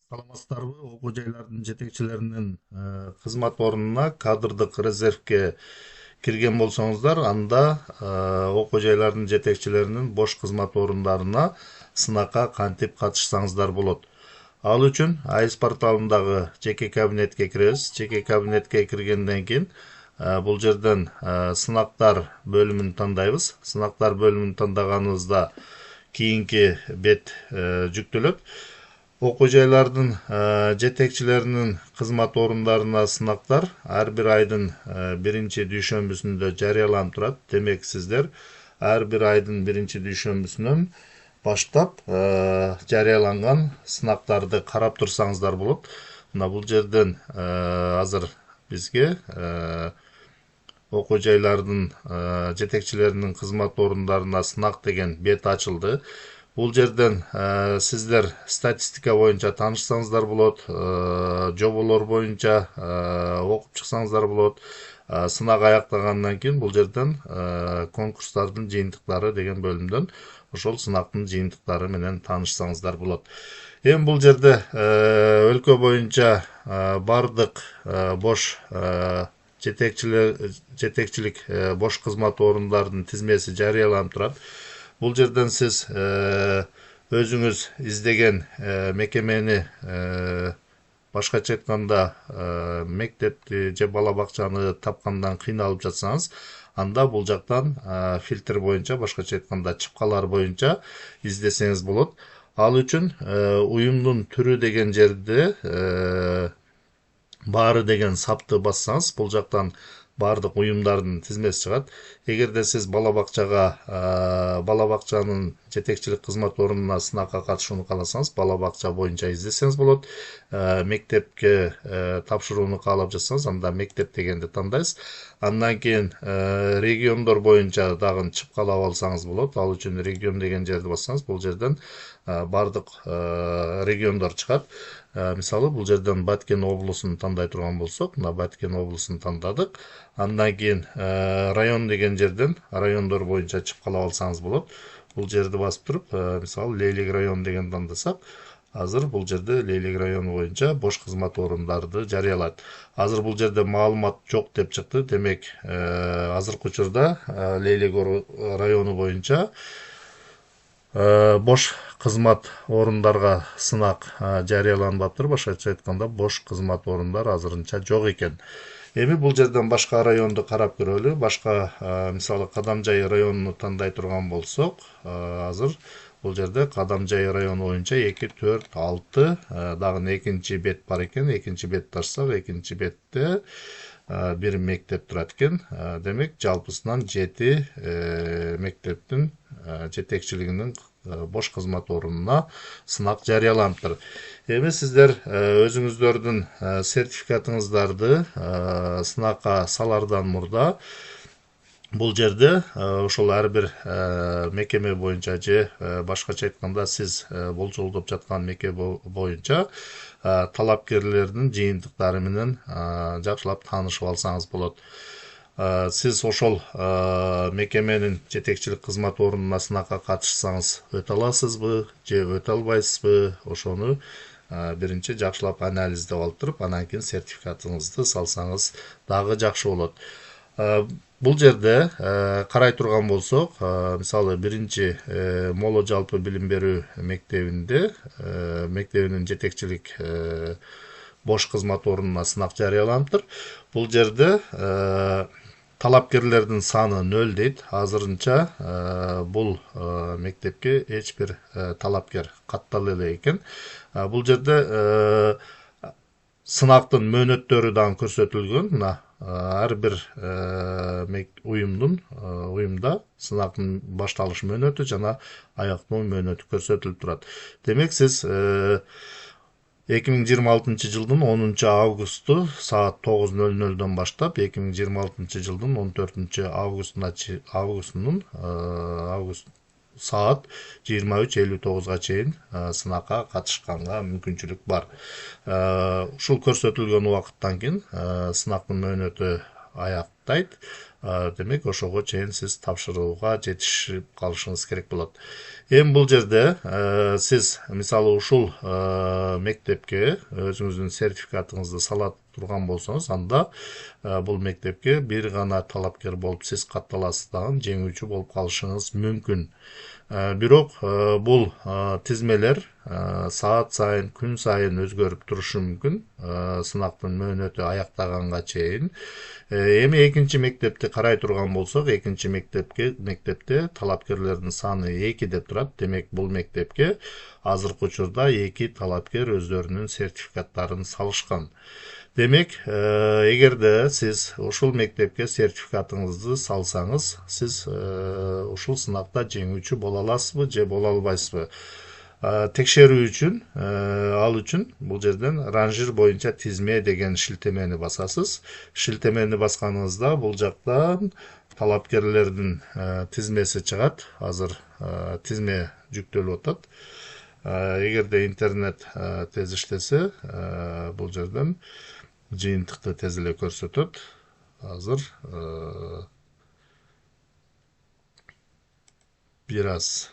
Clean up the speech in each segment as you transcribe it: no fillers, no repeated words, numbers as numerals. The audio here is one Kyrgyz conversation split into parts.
Саламатсыздарбы? Окуу жайлардын жетекчилеринин кызмат орнуна кадрдык резервге кирген болсоңуздар, анда окуу жайлардын жетекчилеринин бош кызмат орундарына сынакка кантип катышсаңыздар болот. Ал үчүн АИС порталындагы жеке кабинетке киребиз. Жеке кабинетке киргенден кийин бул жерден сынактар бөлүмүн тандайбыз. Сынактар бөлүмүн тандаганыбызда кийинки бет жүктөлөт. Окуу жайлардын жетекчилеринин кызмат орундарына сынактар ар бир айдын биринчи дүйшөмбүсүндө жарыяланып турат. Демек сиздер ар бир айдын биринчи дүйшөмбүсүнөн баштап жарыяланган сынактарды карап турсаңыздар болот. Мына бул жерден азыр бизге окуу жайлардын жетекчилеринин кызмат орундарына сынак деген бет ачылды. Бул жерден сиздер статистика боюнча таанышсаңыздар болот, жоболор боюнча окуп чыксаңыздар болот. Сынак аяктагандан кийин бул жерден конкурстардын жыйынтыктары деген бөлүмдөн ошол сынактын жыйынтыктары менен таанышсаңыздар болот. Эми бул жерде өлкө боюнча бардык бош жетекчилик бош кызмат орундардын тизмеси жарыяланып турат. Бул жерден сиз өзүңүз издеген мекемени, башкача айтканда мектепти же бала бакчаны тапкандан кыйналып жатсаңыз, анда бул жактан фильтр боюнча, башкача айтканда чыпкалар боюнча издесеңиз болот. Ал үчүн уюмдун түрү деген жерде баары деген сапты бассаңыз, бул жактан бардык уюмдардын тизмеси чыгат. Эгерде сиз бала бакчанын жетекчилик кызмат орунуна сынакка катышууну кааласаңыз, бала бакча боюнча издесеңиз болот. Мектепке тапшырууну каалап жатсаңыз, анда мектеп дегенди тандайсыз. Андан кийин региондор боюнча дагы чыпкалап алсаңыз болот. Ал үчүн регион деген жерди бассаңыз, бул жерден бардык региондор чыгат. Мисалы бул жерден Баткен облусун тандай турган болсок, мына Баткен облусун тандадык. Андан кийин район деген жерден райондор боюнча чыпкалап алсаңыз болот. Бул жерди басып туруп, мисалы Лейлик район деген тандасак, азыр бул жерде Лейлик району боюнча бош кызмат орундарды жарыялат. Азыр бул жерде маалымат жок деп чыкты. Демек, азыркы учурда Лейлик району боюнча бош кызмат орундарга сынак жарыяланбаптыр. Башкача айтканда бош кызмат орундар азырынча жок экен. Эми бул жерден башка районду карап көрөлү. Башка мисалы Кадамжай районуну тандай турган болсок, азыр бул жерде Кадамжай району боюнча 2, 4, 6 дагы экинчи бет бар экен. Экинчи бетти ачсак, экинчи бетте бир мектеп турат экен. Демек, жалпысынан 7 мектептин жетекчилигинин бош кызмат орунуна сынак жарыяланыптыр. Эми сиздер өзүңүздөрдүн сертификатыңыздарды сынакка салардан мурда бул жерде ошол ар бир мекеме боюнча же башкача айтканда сиз болжолдоп жаткан мекеме боюнча талапкерлердин жыйынтыктары менен жакшылап таанышып алсаңыз болот. Сиз ошол мекеменин жетекчилик кызмат орунуна сынакка катышсаңыз өтө аласызбы же өтө албайсызбы, ошону биринчи жакшылап анализдеп алып туруп, анан кийин сертификатыңызды салсаңыз дагы жакшы болот. Бул жерде карай турган болсок, мисалы биринчи Моло жалпы билим берүү мектебинин жетекчилик бош кызмат орунуна сынак жарыяланыптыр. Бул жерде талапкерлердин саны 0 дейт. Азырынча бул мектепке эч бир талапкер каттала элек экен. Бул жерде сынактын мөөнөттөрү дагы көрсөтүлгөн. Мына ар бир уюмда сынактын башталыш мөөнөтү жана аяктоо мөөнөтү көрсөтүлүп турат. Демек, сиз 2026 жылдын 10 августу саат 9:00 баштап 2026 жылдын 14 августунун саат 23:59 чейин сынакка катышканга мүмкүнчүлүк бар. Ушул көрсөтүлгөн убакыттан кийин сынактын мөөнөтү аяктайт. демек ошого чейин сиз тапшырууга жетишип калышыңыз керек болот. Эми бул жерде сиз мисалы ушул мектепке өзүңүздүн сертификатыңызды сала турган болсоңуз, анда бул мектепке бир гана талапкер болуп сиз катталасыз дагы жеңүүчү болуп калышыңыз мүмкүн. Бирок бул тизмелер саат сайын, күн сайын өзгөрүп турушу мүмкүн, сынактын мөөнөтү аяктаганга чейин. Эми экинчи мектепти карай турган болсок, экинчи мектепте талапкерлердин саны 2 деп турат. Демек бул мектепке азыркы учурда 2 талапкер өздөрүнүн сертификаттарын салышкан. Демек, эгерде сиз ушул мектепке сертификатыңызды салсаңыз, сиз ушул сынакта жеңүүчү боло аласызбы же боло албайсызбы? Текшерүү үчүн, ал үчүн бул жерден ранжир боюнча тизме деген шилтемени басасыз. Шилтемени басканыңызда бул жактан талапкерлердин тизмеси чыгат. Азыр тизме жүктөлүп атат. Эгерде интернет тез иштесе, бул жерден жыйынтыкты тез эле көрсөтөт. Азыр бир аз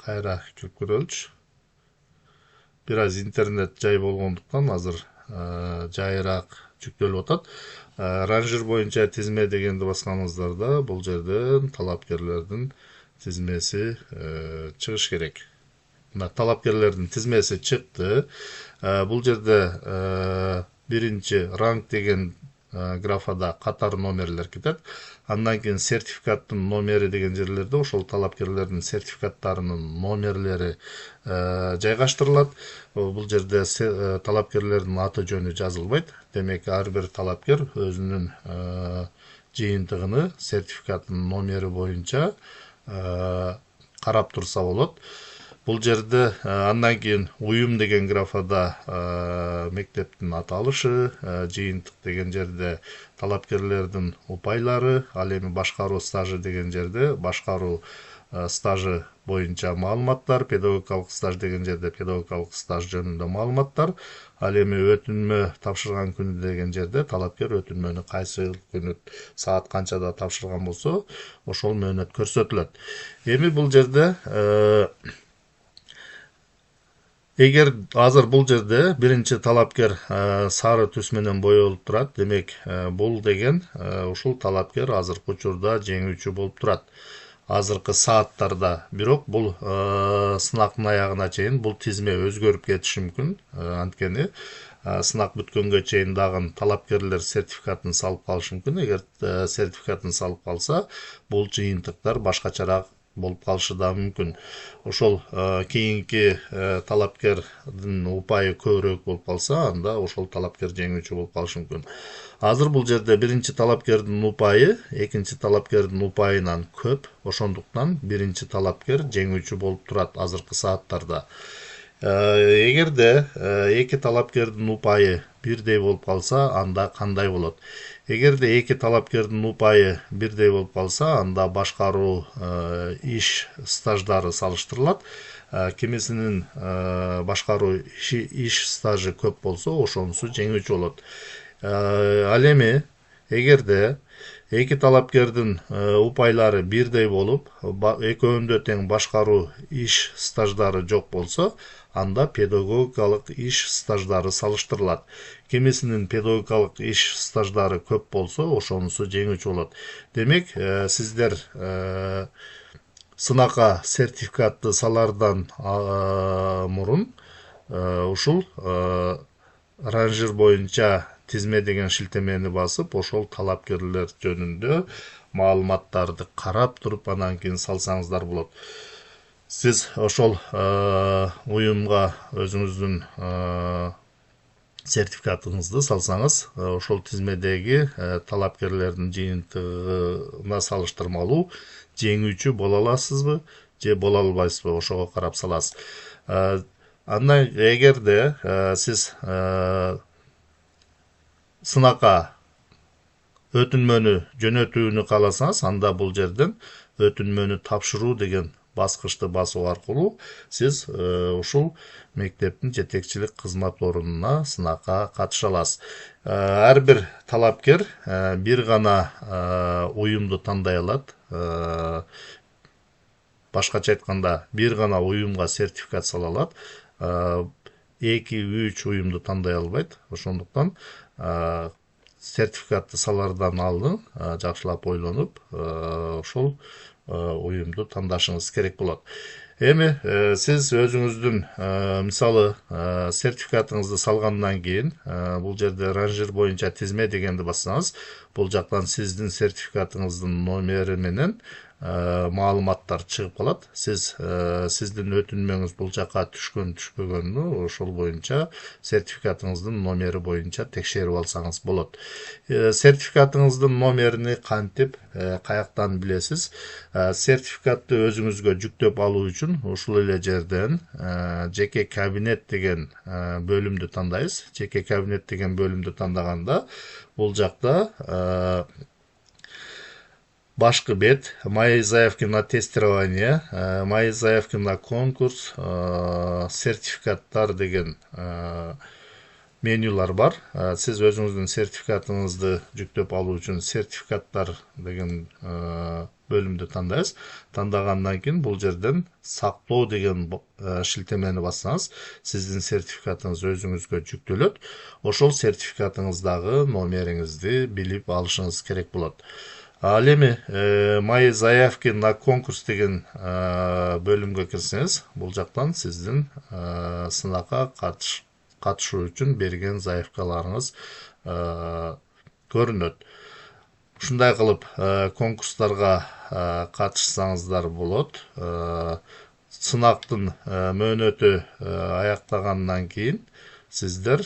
кайра кирип көрөлүчү. Бир аз интернет жай болгондуктан азыр жайыраак жүктөлүп атат. Ранжир боюнча тизме дегенди басканыңыздарда бул жерден талапкерлердин тизмеси чыгыш керек. Мына талапкерлердин тизмеси чыкты. Бул жерде биринчи ранг деген графада катар номерлер кетет. Андан кийин сертификаттын номери деген жерлерде ошол талапкерлердин сертификаттарынын номерлери жайгаштырылат. Бул жерде талапкерлердин аты жөнү жазылбайт. Демек ар бир талапкер өзүнүн жыйынтыгыны сертификаттын номери боюнча карап турса болот. Бул жерде андан кийин уюм деген графада мектептин аталышы, жыйынтык деген жерде талапкерлердин упайлары, ал эми башкаруу стажы деген жерде башкаруу стажы боюнча маалыматтар, педагогикалык стаж деген жерде педагогикалык стаж жөнүндө маалыматтар, ал эми өтүнмө тапшырган күнү деген жерде талапкер өтүнмөнү кайсы күнү саат канчада тапшырган болсо, ошол мөөнөт көрсөтүлөт. Эми бул жерде эгер азыр бул жерде биринчи талапкер сары түс менен боелуп турат, демек бул деген ушул талапкер азыркы учурда жеңүүчү болуп турат. Азыркы сааттарда. Бирок бул сынактын аягына чейин бул тизме өзгөрүп кетиши мүмкүн. Анткени сынак бүткөнгө чейин дагы талапкерлер сертификатын салып калышы мүмкүн. Эгер сертификатын салып калса, бул жыйынтыктар башкачараак болуп калышы да мүмкүн. Ошол кийинки талапкердин упайы көбүрөөк болуп калса, анда ошол талапкер жеңүүчү болуп калышы мүмкүн. Азыр бул жерде биринчи талапкердин упайы экинчи талапкердин упайынан көп, ошондуктан биринчи талапкер жеңүүчү болуп турат азыркы сааттарда. Эгерде эки талапкердин упайы бирдей болуп калса, анда кандай болот? Эгерде эки талапкердин упайы бирдей болуп калса, анда башкаруу иш стаждары салыштырылат. Кимисинин башкаруу иш стажы көп болсо, ошонусу жеңүүчү болот. Ал эми эгерде эки талапкердин упайлары бирдей болуп, экөөндө тең башкаруу иш стаждары жок болсо, анда педагогикалык иш стаждары салыштырылат. Кимисинин педагогикалык иш стаждары көп болсо, ошонусу жеңүүчү болот. Демек, сиздер сынакка сертификатты салардан мурун ушул ранжир боюнча тизме деген шилтемени басып, ошол талапкерлер жөнүндө маалыматтарды карап туруп, анан кийин салсаңыздар болот. Сиз ошол уюмга өзүңүздүн сертификатыңызды салсаңыз, ошол тизмедеги талапкерлердин жыйынтыгына салыштырмалуу жеңүүчү боло аласызбы же боло албайсызбы, ошого карап саласыз. Андан эгерде сиз сынакка өтүнмөнү жөнөтүүнү кааласаңыз, анда бул жерден өтүнмөнү тапшыруу деген баскычты басуу аркылуу сиз ушул мектептин жетекчилик кызмат орунуна сынакка катыша аласыз. Ар бир талапкер бир гана уюмду тандай алат. Башкача айтканда, бир гана уюмга сертификат сала алат. 2-3 уюмду тандай албайт. Ошондуктан сертификатты салардан алдын жакшылап ойлонуп, ошол уюмду тандашыңыз керек болот. Эми сиз өзүңүздүн мисалы сертификатыңызды салгандан кийин бул жерде ранжир боюнча тизме дегенди бассаңыз, бул жактан сиздин сертификатыңыздын номери менен маалыматтар чыгып калат. Сиздин өтүнмөңүз бул жака түшкөн түшпөгөнү ошол боюнча сертификатыңыздын номери боюнча текшерип алсаңыз болот. Сертификатыңыздын номерини кантип, каяктан билесиз? Сертификатты өзүңүзгө жүктөп алуу үчүн ушул эле жерден жеке кабинет деген бөлүмдү тандайбыз. Жеке кабинет деген бөлүмдү тандаганда бул жакта башкы бет, мои заявки на тестирование, мои заявки на конкурс, сертификаттар деген менюлар бар. Сиз өзүңүздүн сертификатыңызды жүктөп алуу үчүн сертификаттар деген бөлүмдү тандайбыз. Тандагандан кийин бул жерден сактоо деген шилтемени бассаңыз, сиздин сертификатыңыз өзүңүзгө жүктөлөт. Ошол сертификатыңыздагы номериңизди билип алышыңыз керек болот. Ал эми мои заявки на конкурс деген бөлүмгө кирсеңиз, бул жактан сиздин сынакка катышуу үчүн берген заявкаларыңыз көрүнөт. Ушундай кылып конкурстарга катышсаңыздар болот. Сынактын мөөнөтү аяктагандан кийин сиздер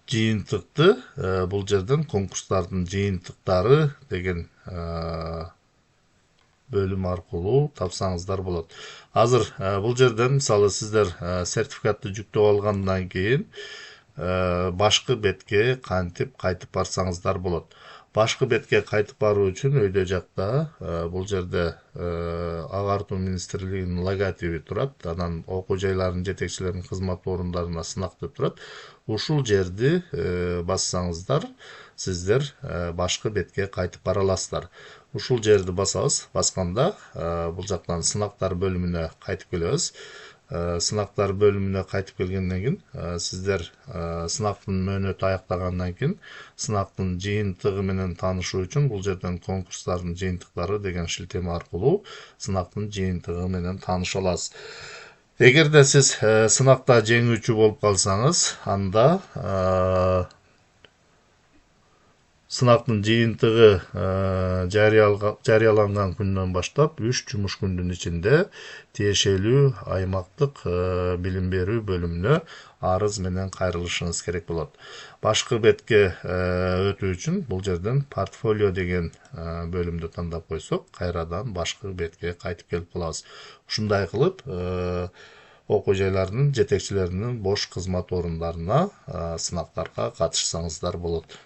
жыйынтыкты бул жерден конкурстардын жыйынтыктары деген бөлүм аркылуу тапсаңыздар болот. Азыр бул жерден мисалы сиздер сертификатты жүктөп алгандан кийин башкы бетке кантип кайтып барсаңыздар болот. Башкы бетке кайтып баруу үчүн өйдө жакта бул жерде агартуу министрлигинин логотиби турат. Анан окуу жайларынын жетекчилеринин кызмат орундарына сынак деп турат. Ушул жерди бассаңыздар, сиздер башкы бетке кайтып бара аласыздар. Ушул жерди басабыз. Басканда бул жактан сынактар бөлүмүнө кайтып келебиз. Сынактар бөлүмүнө кайтып келгенден кийин сиздер сынактын мөөнөтү аяктагандан кийин сынактын жыйынтыгы менен таанышуу үчүн бул жерден конкурстардын жыйынтыктары деген шилтеме аркылуу сынактын жыйынтыгы менен тааныша аласыз. Эгерде сиз сынакта жеңүүчү болуп калсаңыз, анда сынактын жыйынтыгы жарыяланган күндөн баштап 3 жумуш күндүн ичинде тиешелүү аймактык билим берүү бөлүмүнө арыз менен кайрылышыңыз керек болот. Башкы бетке өтүү үчүн бул жерден портфолио деген бөлүмдү тандап койсок, кайрадан башкы бетке кайтып келип калабыз. Ушундай кылып окуу жайларынын жетекчилеринин бош кызмат орундарына сынактарга катышсаңыздар болот.